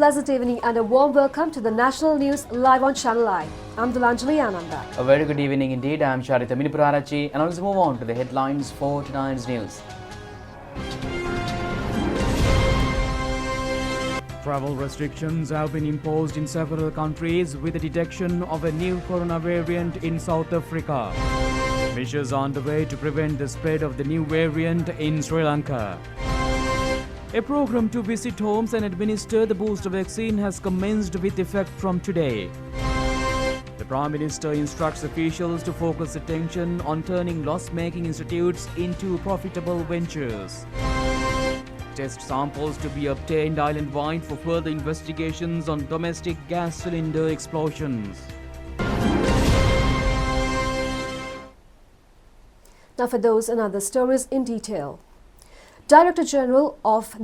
pleasant evening and a warm welcome to the National News live on ChannelEye. I'm Delanjali Ananda. A very good evening indeed. I'm Charita Minipurarachi, and let's move on to the headlines for tonight's news. Travel restrictions have been imposed in several countries with the detection of a new corona variant in South Africa. Measures are underway to prevent the spread of the new variant in Sri Lanka. A program to visit homes and administer the booster vaccine has commenced with effect from today. The Prime Minister instructs officials to focus attention on turning loss-making institutes into profitable ventures. Test samples to be obtained island-wide for further investigations on domestic gas cylinder explosions. Now for those and other stories in detail. Director of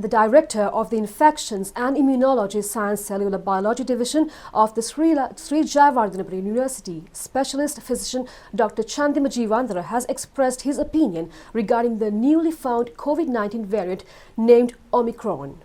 the Infections and Immunology Science Cellular Biology Division of the Sri Jayawardhanapura University, Specialist Physician Dr. Chandima Jeevandara has expressed his opinion regarding the newly found COVID-19 variant named Omicron.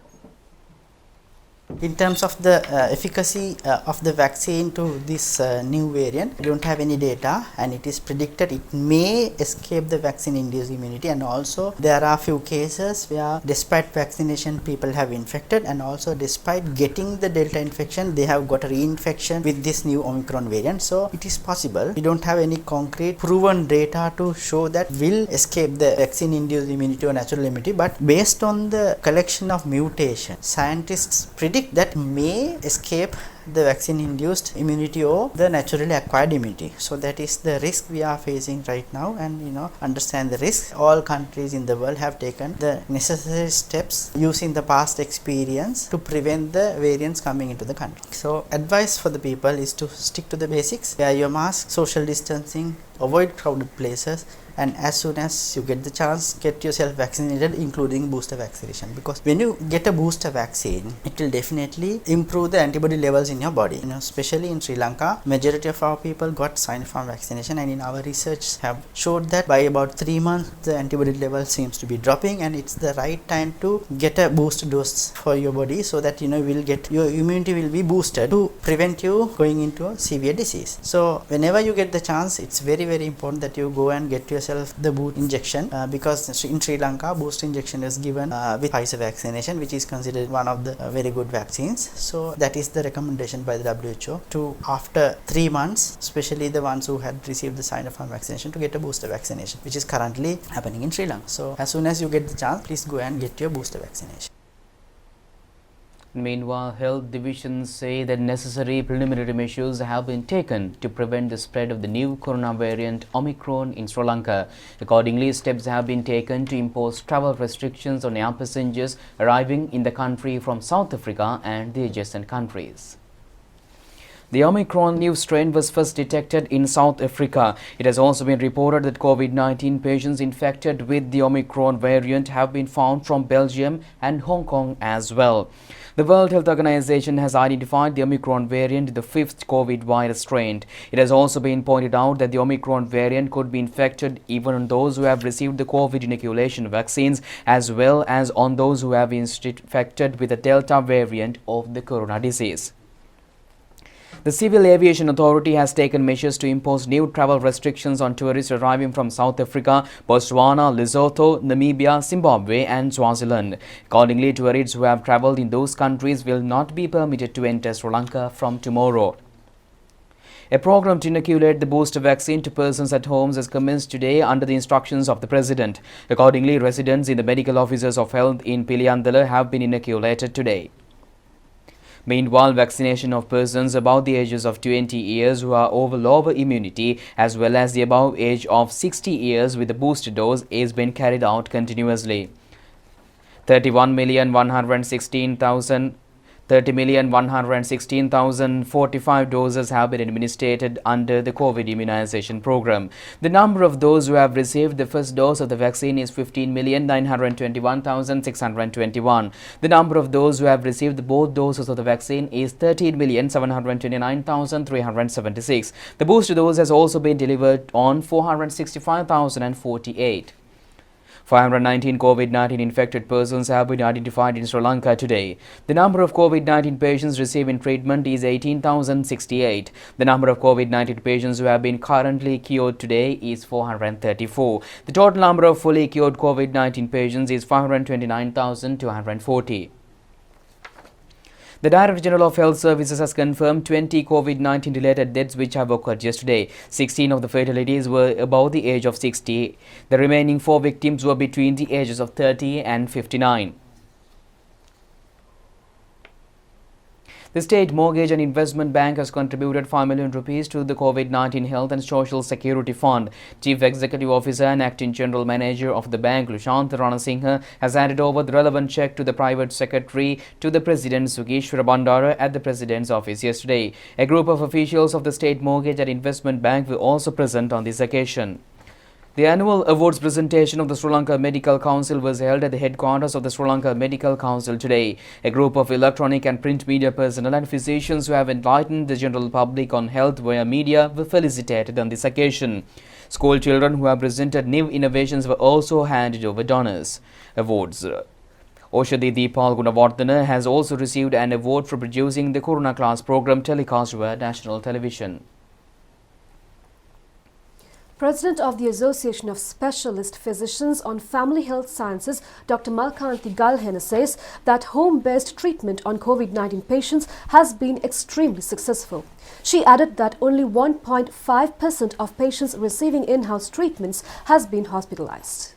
In terms of the efficacy of the vaccine to this new variant, we don't have any data, and it is predicted it may escape the vaccine-induced immunity, and also there are few cases where despite vaccination people have infected, and also despite getting the Delta infection they have got a reinfection with this new Omicron variant. So it is possible. We don't have any concrete proven data to show that will escape the vaccine-induced immunity or natural immunity, but based on the collection of mutations, scientists predict that may escape the vaccine-induced immunity or the naturally acquired immunity. So that is the risk we are facing right now, and understand the risk. All countries in the world have taken the necessary steps using the past experience to prevent the variants coming into the country. So advice for the people is to stick to the basics, wear your mask, social distancing, avoid crowded places, and as soon as you get the chance, get yourself vaccinated, including booster vaccination, because when you get a booster vaccine it will definitely improve the antibody levels in your body. Especially in Sri Lanka, majority of our people got Sinopharm vaccination, and in our research have showed that by about 3 months the antibody level seems to be dropping, and it's the right time to get a booster dose for your body, so that will get your immunity will be boosted to prevent you going into a severe disease. So whenever you get the chance, it's very important that you go and get yourself the booster injection, because in Sri Lanka booster injection is given with Pfizer vaccination, which is considered one of the very good vaccines. So that is the recommendation by the WHO to, after 3 months, especially the ones who had received the Sinopharm vaccination, to get a booster vaccination, which is currently happening in Sri Lanka. So as soon as you get the chance, please go and get your booster vaccination. Meanwhile, health divisions say that necessary preliminary measures have been taken to prevent the spread of the new corona variant Omicron in Sri Lanka. Accordingly, steps have been taken to impose travel restrictions on air passengers arriving in the country from South Africa and the adjacent countries. The Omicron new strain was first detected in South Africa. It has also been reported that COVID-19 patients infected with the Omicron variant have been found from Belgium and Hong Kong as well. The World Health Organization has identified the Omicron variant the 5th COVID virus strain. It has also been pointed out that the Omicron variant could be infected even on those who have received the COVID inoculation vaccines, as well as on those who have been infected with the Delta variant of the corona disease. The Civil Aviation Authority has taken measures to impose new travel restrictions on tourists arriving from South Africa, Botswana, Lesotho, Namibia, Zimbabwe and Swaziland. Accordingly, tourists who have travelled in those countries will not be permitted to enter Sri Lanka from tomorrow. A program to inoculate the booster vaccine to persons at homes has commenced today under the instructions of the President. Accordingly, residents in the medical officers of health in Piliyandala have been inoculated today. Meanwhile, vaccination of persons above the ages of 20 years who are over lower immunity, as well as the above age of 60 years with the booster dose, is being carried out continuously. 30,116,045 doses have been administered under the COVID immunization program. The number of those who have received the first dose of the vaccine is 15,921,621. The number of those who have received both doses of the vaccine is 13,729,376. The booster dose has also been delivered on 465,048. 519 COVID-19 infected persons have been identified in Sri Lanka today. The number of COVID-19 patients receiving treatment is 18,068. The number of COVID-19 patients who have been currently cured today is 434. The total number of fully cured COVID-19 patients is 529,240. The Director General of Health Services has confirmed 20 COVID-19 related deaths which have occurred yesterday. 16 of the fatalities were above the age of 60. The remaining 4 victims were between the ages of 30 and 59. The State Mortgage and Investment Bank has contributed 5 million rupees to the COVID-19 Health and Social Security Fund. Chief Executive Officer and Acting General Manager of the bank, Lushant Ranasinghe, has handed over the relevant cheque to the Private Secretary to the President Sugishwara Bandara at the President's office yesterday. A group of officials of the State Mortgage and Investment Bank were also present on this occasion. The annual awards presentation of the Sri Lanka Medical Council was held at the headquarters of the Sri Lanka Medical Council today. A group of electronic and print media personnel and physicians who have enlightened the general public on health via media were felicitated on this occasion. School children who have presented new innovations were also handed over donors' awards. Oshadi Deepal Gunawardhana has also received an award for producing the Corona Class program telecast via national television. President of the Association of Specialist Physicians on Family Health Sciences, Dr. Malkanthi Galhena, says that home-based treatment on COVID-19 patients has been extremely successful. She added that only 1.5% of patients receiving in-house treatments has been hospitalized.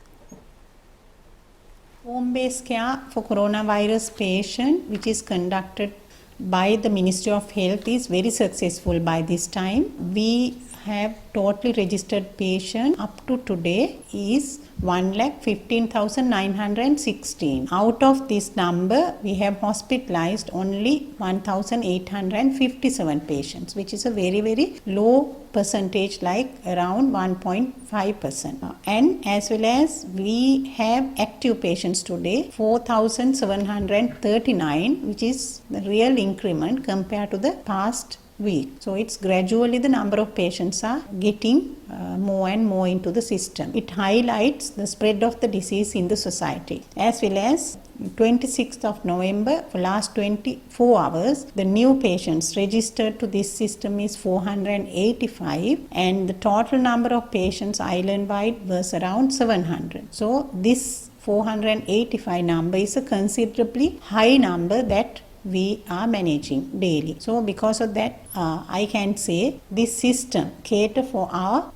Home-based care for coronavirus patient, which is conducted by the Ministry of Health, is very successful by this time. We have totally registered patient up to today is 1,15,916. Out of this number, we have hospitalized only 1,857 patients, which is a very, very low percentage, like around 1.5%. And as well as we have active patients today, 4,739, which is the real increment compared to the past week. So it's gradually the number of patients are getting more and more into the system. It highlights the spread of the disease in the society. As well as 26th of November, for last 24 hours, the new patients registered to this system is 485, and the total number of patients island-wide was around 700. So this 485 number is a considerably high number that we are managing daily. So because of that, I can say this system cater for our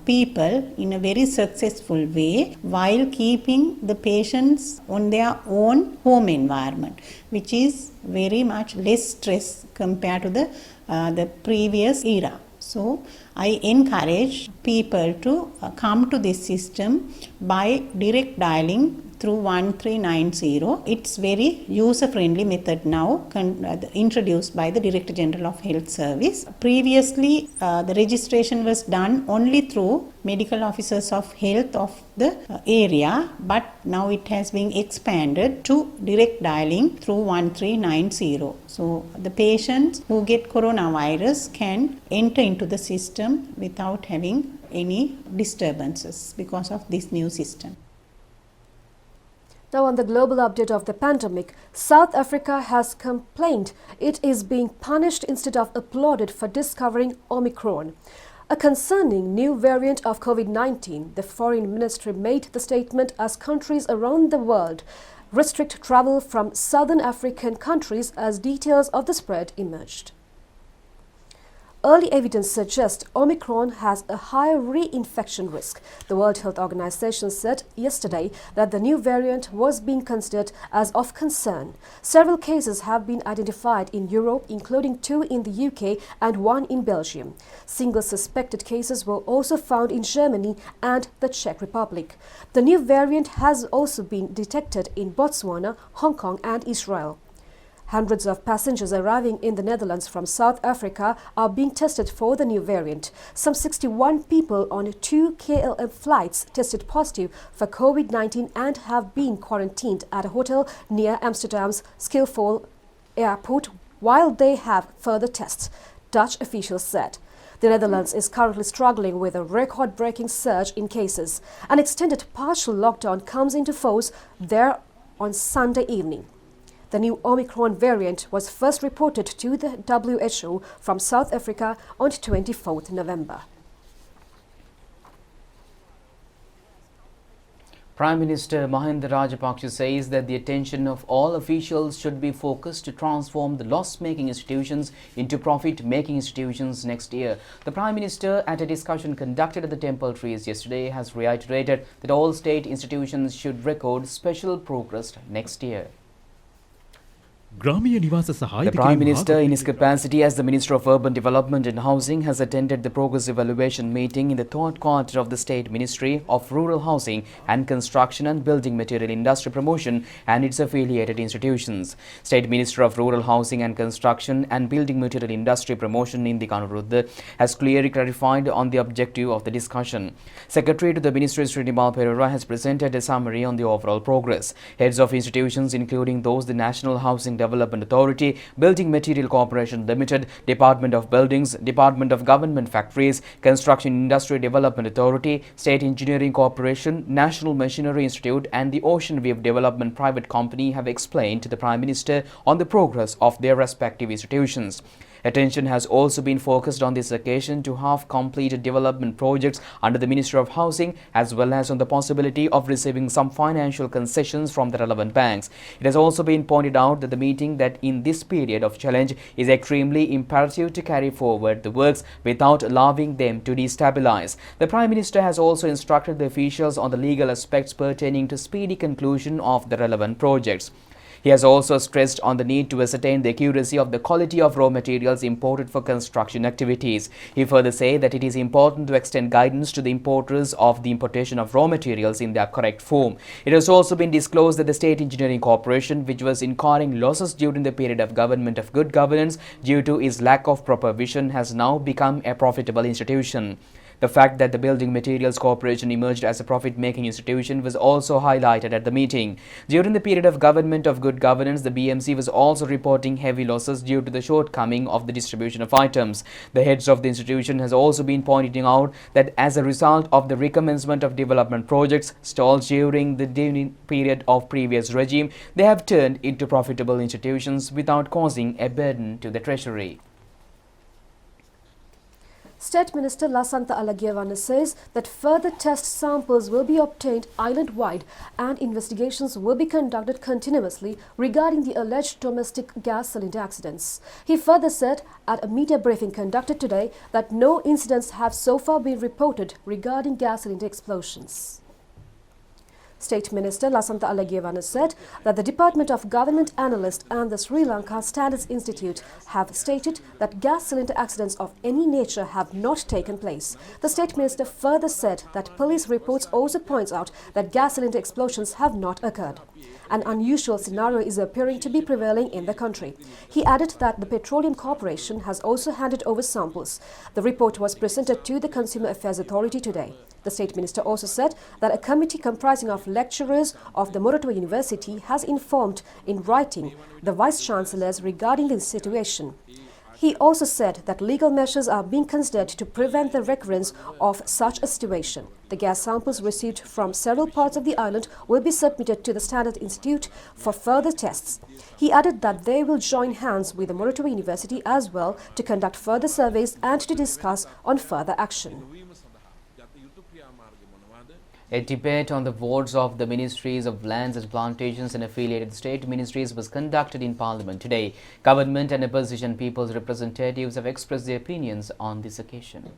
people in a very successful way, while keeping the patients on their own home environment, which is very much less stress compared to the previous era. So I encourage people to come to this system by direct dialing through 1390. It's very user-friendly method now, introduced by the Director General of Health Service. Previously, the registration was done only through medical officers of health of the area, but now it has been expanded to direct dialing through 1390. So the patients who get coronavirus can enter into the system without having any disturbances because of this new system. Now on the global update of the pandemic, South Africa has complained it is being punished instead of applauded for discovering Omicron. A concerning new variant of COVID-19, the Foreign Ministry made the statement as countries around the world restrict travel from southern African countries as details of the spread emerged. Early evidence suggests Omicron has a higher reinfection risk. The World Health Organization said yesterday that the new variant was being considered as of concern. Several cases have been identified in Europe, including 2 in the UK and 1 in Belgium. Single suspected cases were also found in Germany and the Czech Republic. The new variant has also been detected in Botswana, Hong Kong and Israel. Hundreds of passengers arriving in the Netherlands from South Africa are being tested for the new variant. Some 61 people on 2 KLM flights tested positive for COVID-19 and have been quarantined at a hotel near Amsterdam's Schiphol airport while they have further tests, Dutch officials said. The Netherlands is currently struggling with a record-breaking surge in cases. An extended partial lockdown comes into force there on Sunday evening. The new Omicron variant was first reported to the WHO from South Africa on 24th November. Prime Minister Mahinda Rajapaksa says that the attention of all officials should be focused to transform the loss-making institutions into profit-making institutions next year. The Prime Minister, at a discussion conducted at the Temple Trees yesterday, has reiterated that all state institutions should record special progress next year. The Prime Minister, in his capacity as the Minister of Urban Development and Housing, has attended the progress evaluation meeting in the third quarter of the State Ministry of Rural Housing and Construction and Building Material Industry Promotion and its affiliated institutions. State Minister of Rural Housing and Construction and Building Material Industry Promotion, Indi Kanurudh, has clearly clarified on the objective of the discussion. Secretary to the Ministry, Srinivas Perera, has presented a summary on the overall progress. Heads of institutions, including those the National Housing Development Authority, Building Material Corporation Limited, Department of Buildings, Department of Government Factories, Construction Industry Development Authority, State Engineering Corporation, National Machinery Institute and the Ocean Wave Development Private Company have explained to the Prime Minister on the progress of their respective institutions. Attention has also been focused on this occasion to half-completed development projects under the Ministry of Housing, as well as on the possibility of receiving some financial concessions from the relevant banks. It has also been pointed out that the meeting that in this period of challenge is extremely imperative to carry forward the works without allowing them to destabilize. The Prime Minister has also instructed the officials on the legal aspects pertaining to speedy conclusion of the relevant projects. He has also stressed on the need to ascertain the accuracy of the quality of raw materials imported for construction activities. He further said that it is important to extend guidance to the importers of the importation of raw materials in their correct form. It has also been disclosed that the State Engineering Corporation, which was incurring losses during the period of government of good governance due to its lack of proper vision, has now become a profitable institution. The fact that the Building Materials Corporation emerged as a profit-making institution was also highlighted at the meeting. During the period of government of good governance, the BMC was also reporting heavy losses due to the shortcoming of the distribution of items. The heads of the institution has also been pointing out that as a result of the recommencement of development projects stalled during the period of previous regime, they have turned into profitable institutions without causing a burden to the treasury. State Minister Lasantha Alagiyavanna says that further test samples will be obtained island-wide and investigations will be conducted continuously regarding the alleged domestic gas cylinder accidents. He further said at a media briefing conducted today that no incidents have so far been reported regarding gas cylinder explosions. State Minister Lasantha Alagiyavanna said that the Department of Government Analyst and the Sri Lanka Standards Institute have stated that gas cylinder accidents of any nature have not taken place. The State Minister further said that police reports also points out that gas cylinder explosions have not occurred. An unusual scenario is appearing to be prevailing in the country. He added that the Petroleum Corporation has also handed over samples. The report was presented to the Consumer Affairs Authority today. The State Minister also said that a committee comprising of lecturers of the Moratuwa University has informed in writing the Vice-Chancellors regarding the situation. He also said that legal measures are being considered to prevent the recurrence of such a situation. The gas samples received from several parts of the island will be submitted to the Standard Institute for further tests. He added that they will join hands with the Moratuwa University as well to conduct further surveys and to discuss on further action. A debate on the wards of the Ministries of Lands and Plantations and affiliated state ministries was conducted in Parliament today. Government and opposition people's representatives have expressed their opinions on this occasion.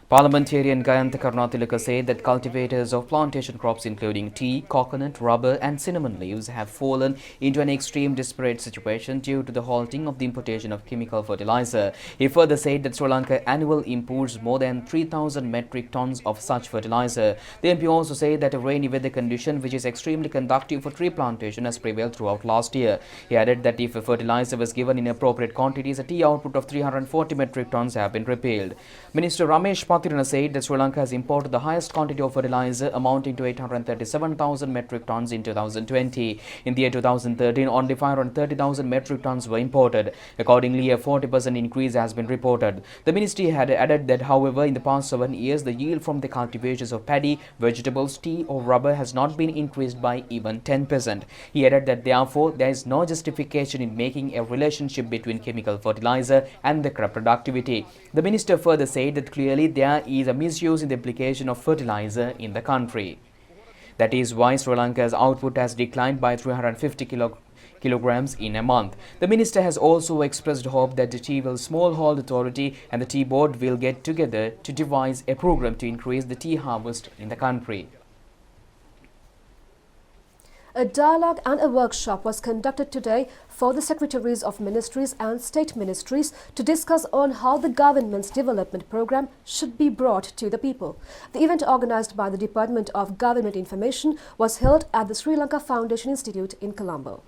Parliamentarian Gayantha Karunatilaka said that cultivators of plantation crops including tea, coconut, rubber and cinnamon leaves have fallen into an extreme desperate situation due to the halting of the importation of chemical fertilizer. He further said that Sri Lanka annually imports more than 3,000 metric tons of such fertilizer. The MP also said that a rainy weather condition which is extremely conducive for tree plantation has prevailed throughout last year. He added that if a fertilizer was given in appropriate quantities, a tea output of 340 metric tons have been repealed. Minister Ramesh Sathirana said that Sri Lanka has imported the highest quantity of fertilizer amounting to 837,000 metric tons in 2020. In the year 2013, only 530,000 metric tons were imported. Accordingly, a 40% increase has been reported. The ministry had added that, however, in the past 7 years, the yield from the cultivations of paddy, vegetables, tea or rubber has not been increased by even 10%. He added that, therefore, there is no justification in making a relationship between chemical fertilizer and the crop productivity. The minister further said that clearly there is a misuse in the application of fertilizer in the country. That is why Sri Lanka's output has declined by 350 kilograms in a month. The minister has also expressed hope that the Tea Smallhold Authority and the Tea Board will get together to devise a program to increase the tea harvest in the country. A dialogue and a workshop was conducted today for the secretaries of ministries and state ministries to discuss on how the government's development program should be brought to the people. The event, organized by the Department of Government Information, was held at the Sri Lanka Foundation Institute in Colombo.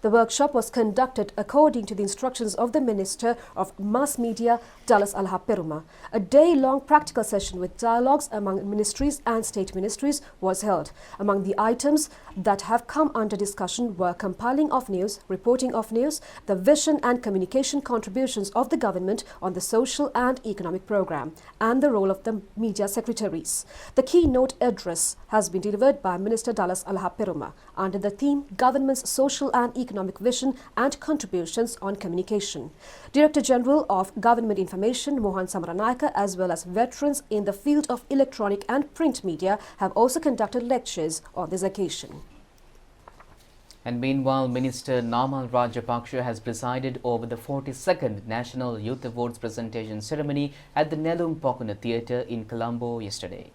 The workshop was conducted according to the instructions of the Minister of Mass Media, Dallas Alhaperuma. A day-long practical session with dialogues among ministries and state ministries was held. Among the items that have come under discussion were compiling of news, reporting of news, the vision and communication contributions of the government on the social and economic program, and the role of the media secretaries. The keynote address has been delivered by Minister Dallas Alhaperuma under the theme Government's Social and Economic Vision and Contributions on Communication. Director General of Government Information Mohan Samaranayaka, as well as veterans in the field of electronic and print media, have also conducted lectures on this occasion. And meanwhile, Minister Namal Rajapaksa has presided over the 42nd National Youth Awards presentation ceremony at the Nelum Pokuna Theatre in Colombo yesterday.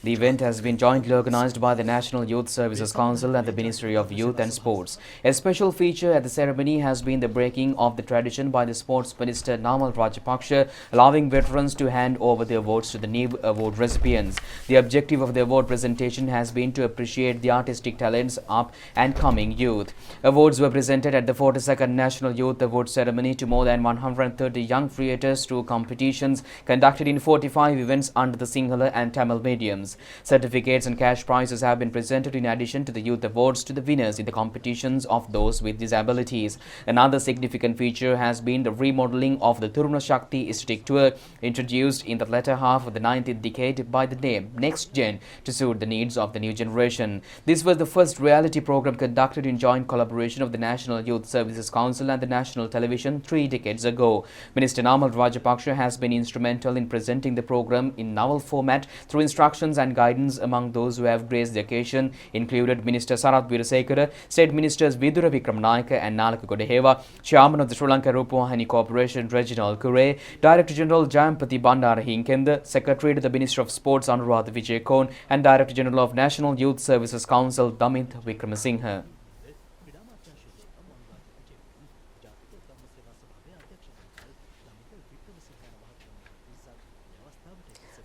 The event has been jointly organized by the National Youth Services Council and the Ministry of Youth and Sports. A special feature at the ceremony has been the breaking of the tradition by the Sports Minister Namal Rajapaksa, allowing veterans to hand over the awards to the new award recipients. The objective of the award presentation has been to appreciate the artistic talents of and coming youth. Awards were presented at the 42nd National Youth Awards ceremony to more than 130 young creators through competitions conducted in 45 events under the Sinhala and Tamil mediums. Certificates and cash prizes have been presented in addition to the youth awards to the winners in the competitions of those with disabilities. Another significant feature has been the remodeling of the Thuruna Shakti aesthetic tour, introduced in the latter half of the 19th decade by the name Next Gen to suit the needs of the new generation. This was the first reality program conducted in joint collaboration of the National Youth Services Council and the National Television 3 decades ago. Minister Namal Rajapaksa has been instrumental in presenting the program in novel format through instructions and guidance. Among those who have graced the occasion included Minister Sarath Weerasekara, State Ministers Vidura Wickramanayake and Nalaka Godeheva, Chairman of the Sri Lanka Rupavahini Corporation Reginald Kure, Director General Jayampati Bandara Hinkenda, Secretary to the Minister of Sports Anuradha Vijayakone and Director General of National Youth Services Council Damith Wickramasinghe.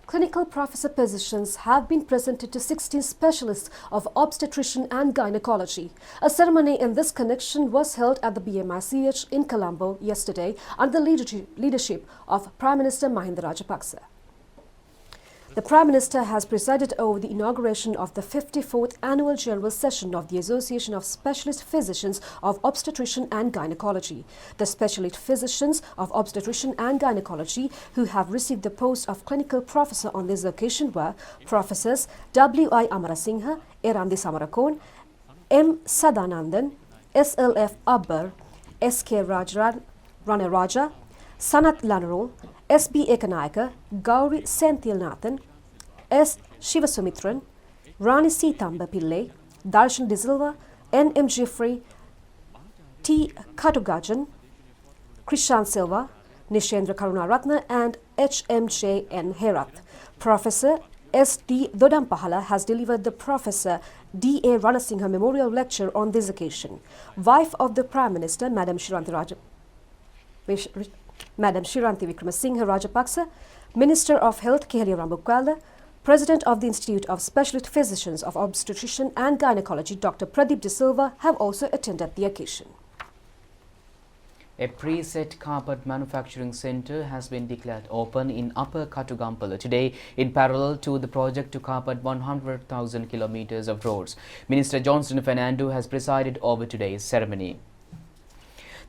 Clinical professor positions have been presented to 16 specialists of obstetrician and gynecology. A ceremony in this connection was held at the BMICH in Colombo yesterday under the leadership of Prime Minister Mahinda Rajapaksa. The Prime Minister has presided over the inauguration of the 54th Annual General Session of the Association of Specialist Physicians of Obstetrician and Gynecology. The specialist physicians of obstetrician and gynecology who have received the post of clinical professor on this occasion were Professors W.I. Amarasinghe, Erandi Samarakone, M. Sadanandan, S.L.F. Abbar, S.K. Ranaraja, Sanat Lanarol, S.B. Ekanayaka, Gauri Senthilnathan, S. Shivasumitran, Rani Sitamba Pillai, Darshan De Silva, N.M. Jeffrey, T. Katugajan, Krishan Silva, Nishendra Karunaratna and H.M.J. N. Herath. Professor S.D. Dodampahala has delivered the Professor D.A. Ranasinghe Memorial Lecture on this occasion. Wife of the Prime Minister, Madam Shiranti Wickramasinghe Rajapaksa, Minister of Health Kehalia Rambukwala, President of the Institute of Specialist Physicians of Obstetrician and Gynecology Dr. Pradeep De Silva have also attended the occasion. A preset carpet manufacturing centre has been declared open in Upper Katugampala today in parallel to the project to carpet 100,000 kilometres of roads. Minister Johnson Fernando has presided over today's ceremony.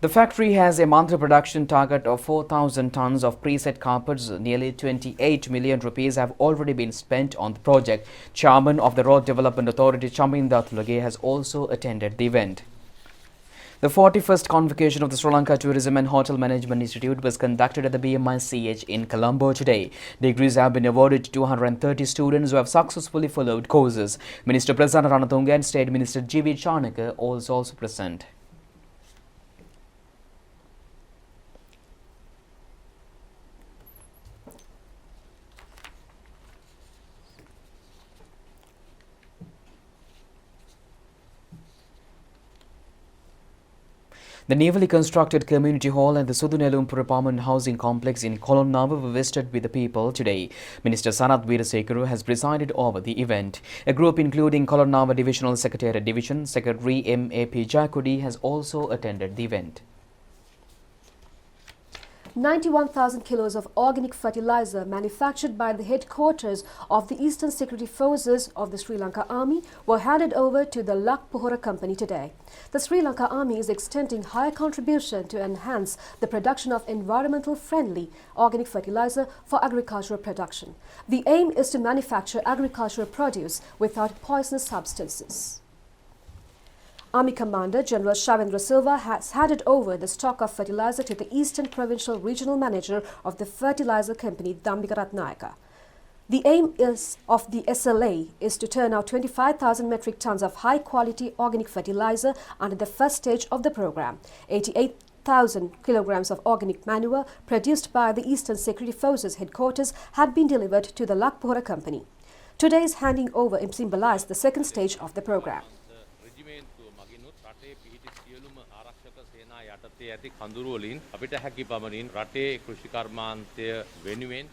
The factory has a monthly production target of 4,000 tons of preset carpets. Nearly 28 million rupees have already been spent on the project. Chairman of the Road Development Authority, Chaminda Thulage, has also attended the event. The 41st convocation of the Sri Lanka Tourism and Hotel Management Institute was conducted at the BMICH in Colombo today. Degrees have been awarded to 230 students who have successfully followed courses. Minister Prasanna Ranatunga and State Minister G.V. Chanaka also present. The newly constructed community hall and the Sudunelumpur apartment housing complex in Colonnava were visited with the people today. Minister Sanath Veerasekara has presided over the event. A group including Colonnava Divisional Secretariat Division Secretary M.A.P. Jakudi has also attended the event. 91,000 kilos of organic fertilizer manufactured by the headquarters of the Eastern Security Forces of the Sri Lanka Army were handed over to the Lakpohora company today. The Sri Lanka Army is extending higher contribution to enhance the production of environmental friendly organic fertilizer for agricultural production. The aim is to manufacture agricultural produce without poisonous substances. Army Commander General Shavendra Silva has handed over the stock of fertilizer to the Eastern Provincial Regional Manager of the Fertilizer Company, Dambika Ratnayaka. The aim of the SLA is to turn out 25,000 metric tons of high-quality organic fertilizer under the first stage of the program. 88,000 kilograms of organic manure produced by the Eastern Security Forces headquarters had been delivered to the Lakpohora company. Today's handing over symbolized the second stage of the program. ඇති කඳුරු වලින් අපිට හැකි පමණින් රටේ කෘෂි කර්මාන්තය වෙනුවෙන්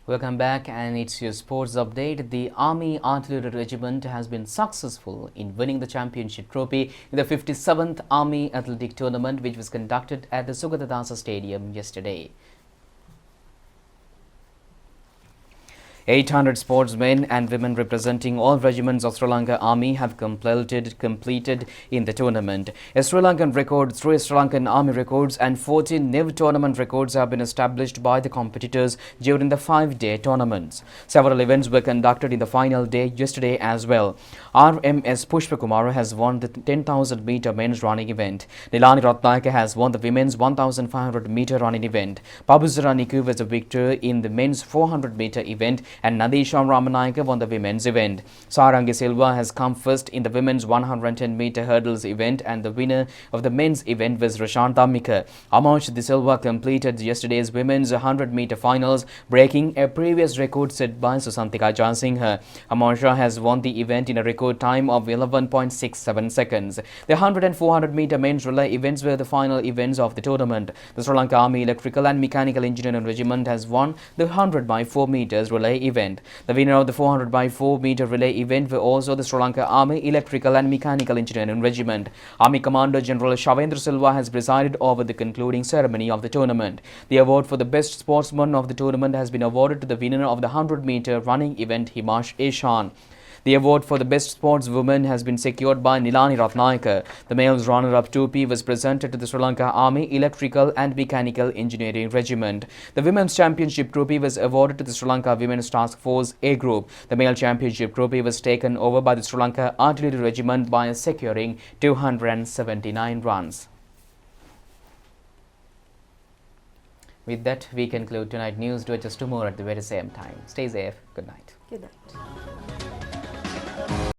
Welcome back, and it's your sports update. The Army Artillery Regiment has been successful in winning the championship trophy in the 57th Army Athletic Tournament, which was conducted at the Sugatadasa Stadium yesterday. 800 sportsmen and women representing all regiments of Sri Lanka Army have completed in the tournament. A Sri Lankan record, 3 Sri Lankan Army records and 14 NIV tournament records have been established by the competitors during the 5-day tournaments. Several events were conducted in the final day yesterday as well. RMS Pushpakumara has won the 10,000 meter men's running event. Nilani Ratnayaka has won the women's 1,500 meter running event. Pabuzara Niku was a victor in the men's 400 meter event, and Nadisha Ramanayaka won the women's event. Sarangi Silva has come first in the women's 110 meter hurdles event, and the winner of the men's event was Rashanta Mika. Amash De Silva completed yesterday's women's 100 meter finals, breaking a previous record set by Susantika Jaisinghe. Amasha has won the event in a record time of 11.67 seconds. The 100 and 400 meter men's relay events were the final events of the tournament. The Sri Lanka Army Electrical and Mechanical Engineering Regiment has won the 100 by 4 meters relay event. The winner of the 400 by 4 meter relay event were also the Sri Lanka Army Electrical and Mechanical Engineering Regiment. Army Commander General Shavendra Silva has presided over the concluding ceremony of the tournament. The award for the best sportsman of the tournament has been awarded to the winner of the 100 meter running event, Himash Eshan. The award for the best sportswoman has been secured by Nilani Ratnayaka. The male's runner-up trophy was presented to the Sri Lanka Army Electrical and Mechanical Engineering Regiment. The women's championship trophy was awarded to the Sri Lanka Women's Task Force A Group. The male championship trophy was taken over by the Sri Lanka Artillery Regiment by securing 279 runs. With that, we conclude tonight's news. Do it just tomorrow at the very same time. Stay safe. Good night. Good night.